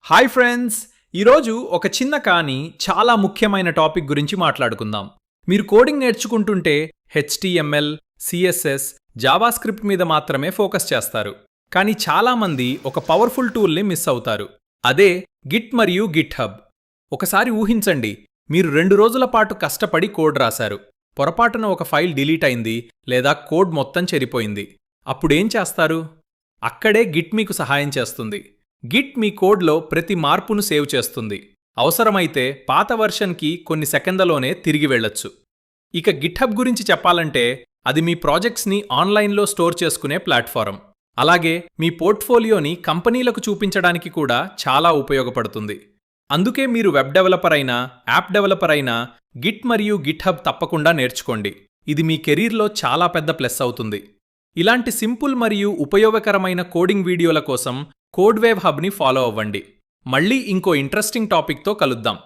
Hi friends, ఈరోజు ఒక చిన్న కానీ చాలా ముఖ్యమైన టాపిక్ గురించి మాట్లాడుకుందాం. మీరు కోడింగ్ నేర్చుకుంటుంటే HTML, CSS, జావాస్క్రిప్ట్ మీద మాత్రమే ఫోకస్ చేస్తారు. కానీ చాలామంది ఒక పవర్ఫుల్ టూల్ని మిస్ అవుతారు. అదే గిట్ మరియు గిట్హబ్. ఒకసారి ఊహించండి, మీరు 2 రోజుల పాటు కష్టపడి కోడ్ రాశారు. పొరపాటున ఒక ఫైల్ డిలీట్ అయింది లేదా కోడ్ మొత్తం చెరిపోయింది. అప్పుడేం చేస్తారు? అక్కడే గిట్ మీకు సహాయం చేస్తుంది. గిట్ మీ కోడ్లో ప్రతి మార్పును సేవ్ చేస్తుంది. అవసరమైతే పాత వర్షన్కి కొన్ని సెకండ్లలోనే తిరిగి వెళ్ళొచ్చు. ఇక గిట్హబ్ గురించి చెప్పాలంటే అది మీ ప్రాజెక్ట్స్ని ఆన్లైన్లో స్టోర్ చేసుకునే ప్లాట్ఫారం. అలాగే మీ పోర్ట్ఫోలియోని కంపెనీలకు చూపించడానికి కూడా చాలా ఉపయోగపడుతుంది. అందుకే మీరు వెబ్ డెవలపర్ అయినా, యాప్ డెవలపర్ అయినా గిట్ మరియు గిట్హబ్ తప్పకుండా నేర్చుకోండి. ఇది మీ కెరీర్లో చాలా పెద్ద ప్లస్ అవుతుంది. ఇలాంటి సింపుల్ మరియు ఉపయోగకరమైన కోడింగ్ వీడియోల కోసం కోడ్వేవ్ హబ్ని ఫాలో అవ్వండి. మళ్ళీ ఇంకో ఇంట్రెస్టింగ్ టాపిక్తో కలుద్దాం.